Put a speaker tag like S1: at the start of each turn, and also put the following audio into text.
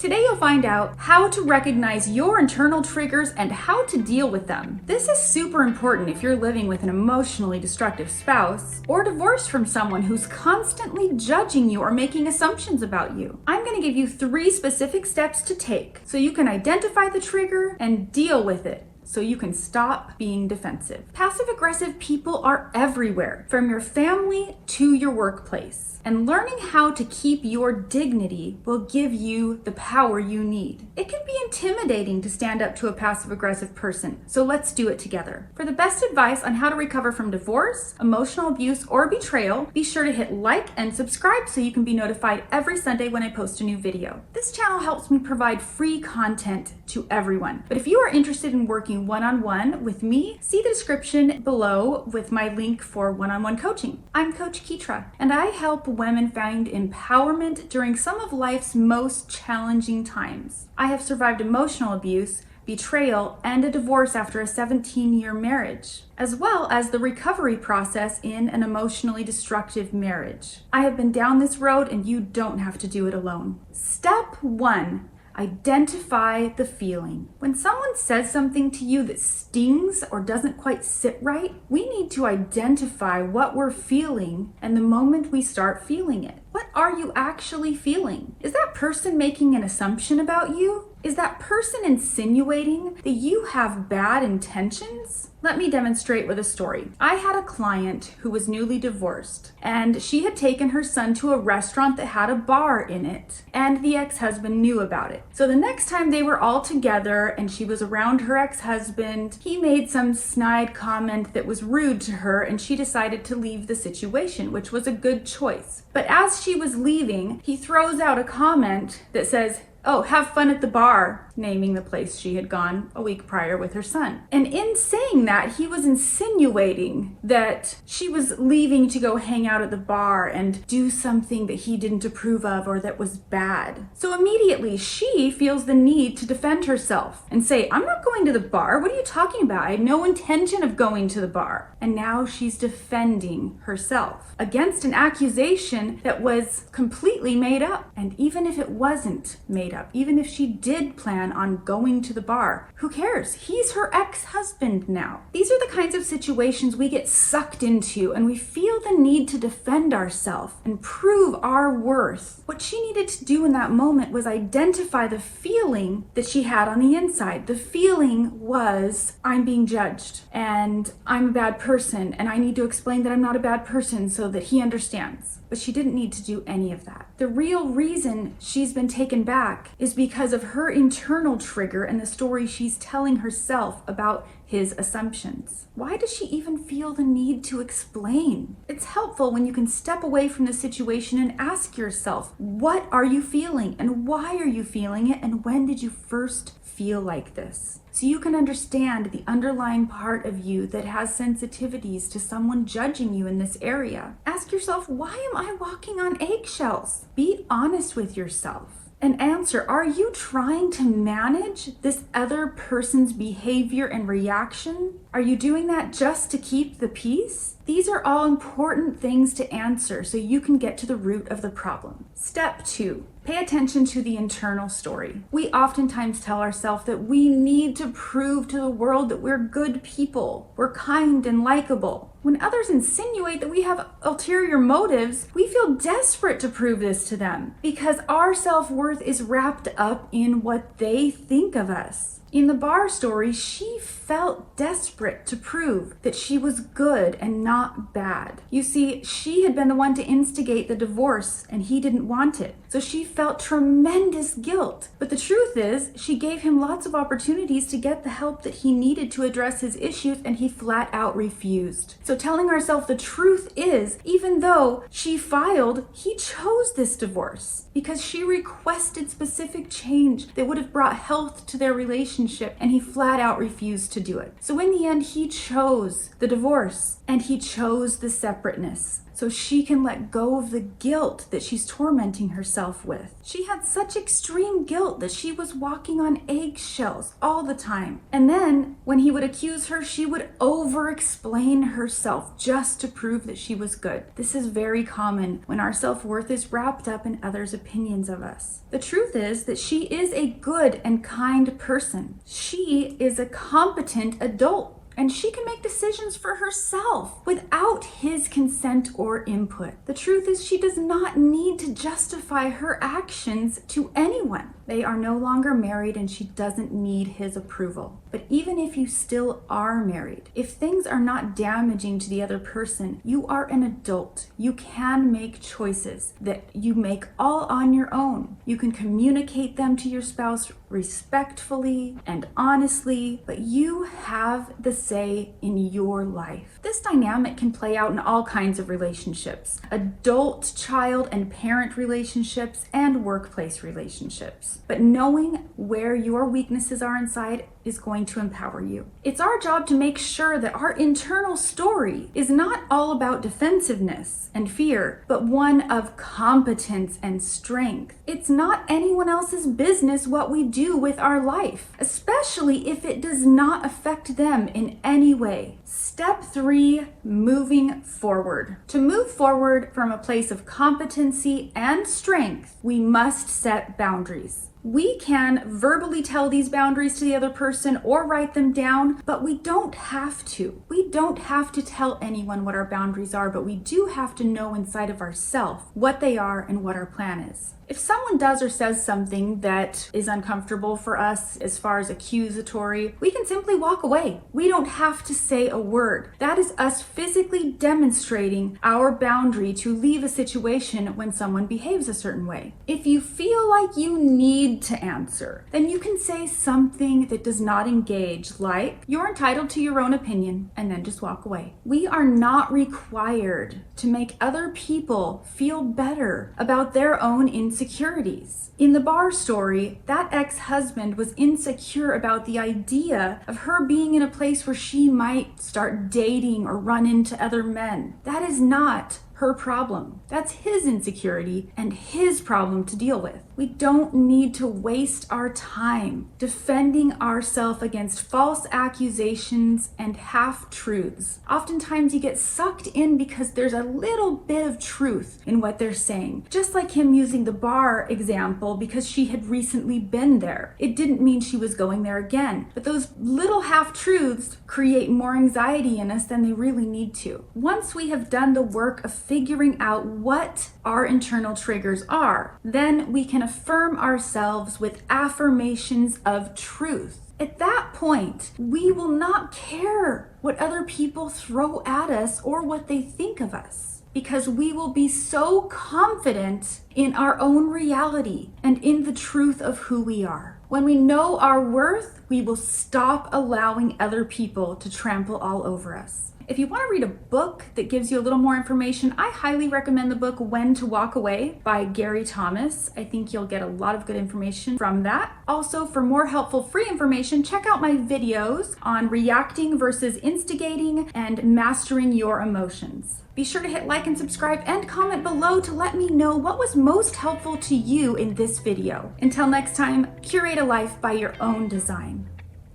S1: Today you'll find out how to recognize your internal triggers and how to deal with them. This is super important if you're living with an emotionally destructive spouse or divorced from someone who's constantly judging you or making assumptions about you. I'm going to give you 3 specific steps to take so you can identify the trigger and deal with it, so you can stop being defensive. Passive-aggressive people are everywhere, from your family to your workplace. And learning how to keep your dignity will give you the power you need. It can be intimidating to stand up to a passive-aggressive person, so let's do it together. For the best advice on how to recover from divorce, emotional abuse, or betrayal, be sure to hit like and subscribe so you can be notified every Sunday when I post a new video. This channel helps me provide free content to everyone. But if you are interested in working one-on-one with me, see the description below with my link for one-on-one coaching. I'm Coach Ketra, and I help women find empowerment during some of life's most challenging times. I have survived emotional abuse, betrayal, and a divorce after a 17-year marriage, as well as the recovery process in an emotionally destructive marriage. I have been down this road, and you don't have to do it alone. Step 1. Identify the feeling. When someone says something to you that stings or doesn't quite sit right, we need to identify what we're feeling and the moment we start feeling it. What are you actually feeling? Is that person making an assumption about you? Is that person insinuating that you have bad intentions? Let me demonstrate with a story. I had a client who was newly divorced, and she had taken her son to a restaurant that had a bar in it, and the ex-husband knew about it. So the next time they were all together and she was around her ex-husband, he made some snide comment that was rude to her, and she decided to leave the situation, which was a good choice. But as she was leaving, he throws out a comment that says, "Oh, have fun at the bar," naming the place she had gone a week prior with her son. And in saying that, he was insinuating that she was leaving to go hang out at the bar and do something that he didn't approve of or that was bad. So immediately she feels the need to defend herself and say, "I'm not going to the bar. What are you talking about? I had no intention of going to the bar." And now she's defending herself against an accusation that was completely made up. And even if it wasn't made up, even if she did plan on going to the bar, who cares? He's her ex-husband now. These are the kinds of situations we get sucked into, and we feel the need to defend ourselves and prove our worth. What she needed to do in that moment was identify the feeling that she had on the inside. The feeling was, I'm being judged and I'm a bad person, and I need to explain that I'm not a bad person so that he understands. But she didn't need to do any of that. The real reason she's been taken back is because of her internal trigger and the story she's telling herself about his assumptions. Why does she even feel the need to explain? It's helpful when you can step away from the situation and ask yourself, what are you feeling and why are you feeling it, and when did you first feel like this? So you can understand the underlying part of you that has sensitivities to someone judging you in this area. Ask yourself, why am I walking on eggshells? Be honest with yourself. And answer, are you trying to manage this other person's behavior and reaction? Are you doing that just to keep the peace? These are all important things to answer so you can get to the root of the problem. Step 2. Pay attention to the internal story. We oftentimes tell ourselves that we need to prove to the world that we're good people, we're kind and likable. When others insinuate that we have ulterior motives, we feel desperate to prove this to them because our self-worth is wrapped up in what they think of us. In the bar story, she felt desperate to prove that she was good and not bad. You see, she had been the one to instigate the divorce and he didn't want it. So she felt tremendous guilt. But the truth is, she gave him lots of opportunities to get the help that he needed to address his issues, and he flat out refused. So telling ourselves the truth is, even though she filed, he chose this divorce because she requested specific change that would have brought health to their relationship, and he flat out refused to do it. So in the end, he chose the divorce and he chose the separateness. so she can let go of the guilt that she's tormenting herself with. She had such extreme guilt that she was walking on eggshells all the time. And then when he would accuse her, she would over-explain herself just to prove that she was good. This is very common when our self-worth is wrapped up in others' opinions of us. The truth is that she is a good and kind person. She is a competent adult, and she can make decisions for herself without his consent or input. The truth is she does not need to justify her actions to anyone. They are no longer married and she doesn't need his approval. But even if you still are married, if things are not damaging to the other person, you are an adult. You can make choices that you make all on your own. You can communicate them to your spouse respectfully and honestly, but you have the say in your life. This dynamic can play out in all kinds of relationships: adult, child, and parent relationships, and workplace relationships. But knowing where your weaknesses are inside is going to empower you. It's our job to make sure that our internal story is not all about defensiveness and fear, but one of competence and strength. It's not anyone else's business what we do with our life, especially if it does not affect them in any way. Step 3, moving forward. To move forward from a place of competency and strength, we must set boundaries. We can verbally tell these boundaries to the other person or write them down, but we don't have to. We don't have to tell anyone what our boundaries are, but we do have to know inside of ourselves what they are and what our plan is. If someone does or says something that is uncomfortable for us as far as accusatory, we can simply walk away. We don't have to say a word. That is us physically demonstrating our boundary to leave a situation when someone behaves a certain way. If you feel like you need to answer, then you can say something that does not engage, like, "You're entitled to your own opinion," and then just walk away. We are not required to make other people feel better about their own insecurities. In the bar story, that ex-husband was insecure about the idea of her being in a place where she might start dating or run into other men. That is not her problem. That's his insecurity and his problem to deal with. We don't need to waste our time defending ourselves against false accusations and half-truths. Oftentimes you get sucked in because there's a little bit of truth in what they're saying. Just like him using the bar example because she had recently been there. It didn't mean she was going there again. But those little half-truths create more anxiety in us than they really need to. Once we have done the work of figuring out what our internal triggers are, then we can affirm ourselves with affirmations of truth. At that point, we will not care what other people throw at us or what they think of us, because we will be so confident in our own reality and in the truth of who we are. When we know our worth, we will stop allowing other people to trample all over us. If you want to read a book that gives you a little more information, I highly recommend the book When to Walk Away by Gary Thomas. I think you'll get a lot of good information from that. Also, for more helpful free information, check out my videos on reacting versus instigating and mastering your emotions. Be sure to hit like and subscribe and comment below to let me know what was most helpful to you in this video. Until next time, curate a life by your own design.